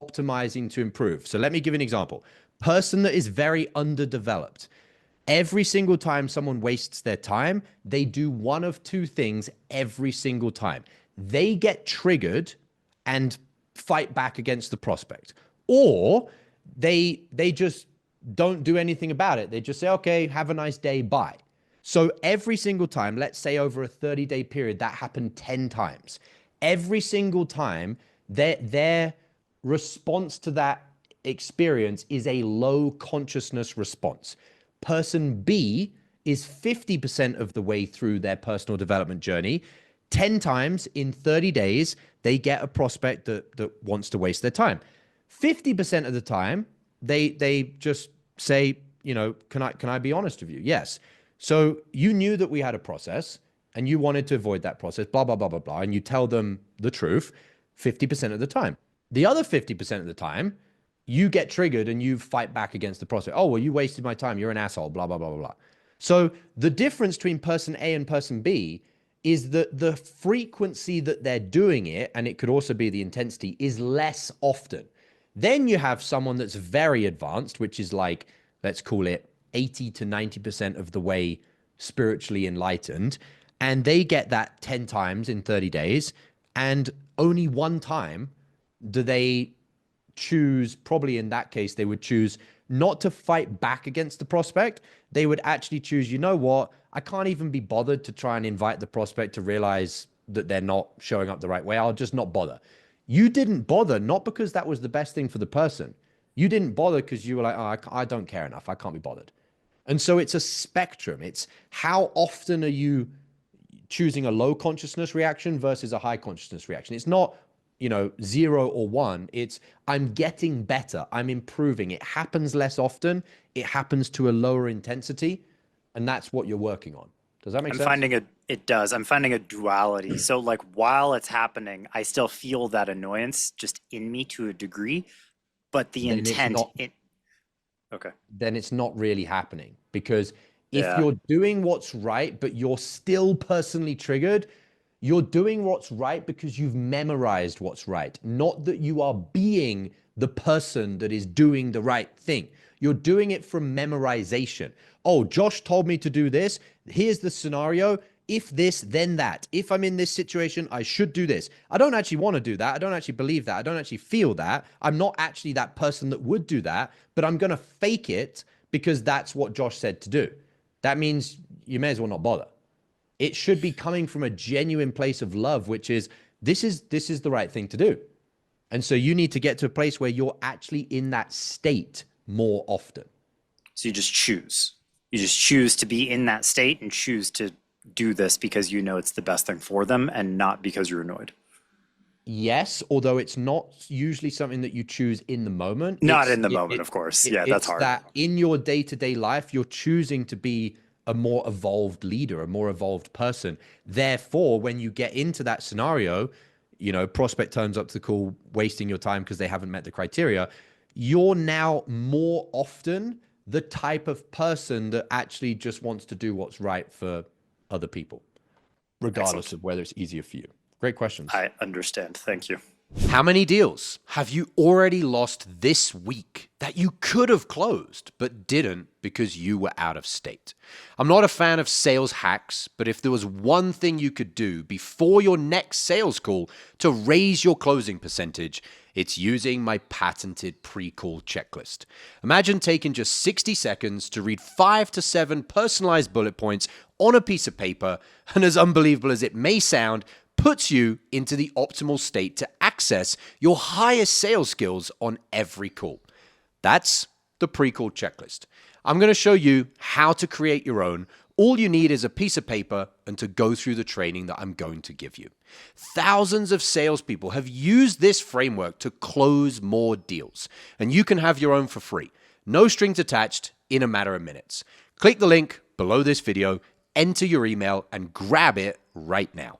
optimizing to improve. So let me give you an example. Person that is very underdeveloped. Every single time someone wastes their time, they do one of two things every single time. They get triggered and fight back against the prospect, or they just don't do anything about it. They just say, okay, have a nice day, bye. So every single time, let's say over a 30-day period, that happened 10 times. Every single time, their response to that experience is a low consciousness response. Person B is 50% of the way through their personal development journey. 10 times in 30 days, they get a prospect that wants to waste their time. 50% of the time, they just say, you know, can I be honest with you? Yes. So you knew that we had a process and you wanted to avoid that process, blah, blah, blah, blah, blah. And you tell them the truth 50% of the time. The other 50% of the time, you get triggered and you fight back against the process. Oh, well, you wasted my time. You're an asshole, blah, blah, blah, blah, blah. So the difference between person A and person B is that the frequency that they're doing it, and it could also be the intensity, is less often. Then you have someone that's very advanced, which is like, let's call it 80 to 90% of the way spiritually enlightened. And they get that 10 times in 30 days. And only one time do they choose, probably in that case, they would choose not to fight back against the prospect. They would actually choose, you know what? I can't even be bothered to try and invite the prospect to realize that they're not showing up the right way. I'll just not bother. You didn't bother, not because that was the best thing for the person. You didn't bother because you were like, oh, I don't care enough. I can't be bothered. And so it's a spectrum. It's how often are you choosing a low consciousness reaction versus a high consciousness reaction. It's not, you know, 0 or 1. It's I'm getting better. I'm improving. It happens less often. It happens to a lower intensity. And that's what you're working on. Does that make sense? It does. I'm finding a duality. So like while it's happening, I still feel that annoyance just in me to a degree, but the Then it's intent, not, okay. then it's not really happening. Because if Yeah. you're doing what's right, but you're still personally triggered, you're doing what's right because you've memorized what's right, not that you are being the person that is doing the right thing. You're doing it from memorization. Oh, Josh told me to do this. Here's the scenario. If this, then that. If I'm in this situation, I should do this. I don't actually want to do that. I don't actually believe that. I don't actually feel that. I'm not actually that person that would do that, but I'm going to fake it because that's what Josh said to do. That means you may as well not bother. It should be coming from a genuine place of love, which is this is the right thing to do. And so you need to get to a place where you're actually in that state more often. So you just choose. You just choose to be in that state and choose to do this because you know it's the best thing for them and not because you're annoyed. Yes, although it's not usually something that you choose in the moment. Not in the moment, of course. Yeah, that's It's hard. that in your day-to-day life, you're choosing to be a more evolved leader, a more evolved person. Therefore, when you get into that scenario, you know, prospect turns up to the call, wasting your time because they haven't met the criteria. You're now more often the type of person that actually just wants to do what's right for other people, regardless Excellent. of whether it's easier for you. Great questions. I understand. Thank you. How many deals have you already lost this week that you could have closed but didn't because you were out of state? I'm not a fan of sales hacks, but if there was one thing you could do before your next sales call to raise your closing percentage, it's using my patented pre-call checklist. Imagine taking just 60 seconds to read 5 to 7 personalized bullet points on a piece of paper, and as unbelievable as it may sound, puts you into the optimal state to access your highest sales skills on every call. That's the pre-call checklist. I'm going to show you how to create your own. All you need is a piece of paper and to go through the training that I'm going to give you. Thousands of salespeople have used this framework to close more deals, and you can have your own for free. No strings attached in a matter of minutes. Click the link below this video, enter your email, and grab it right now.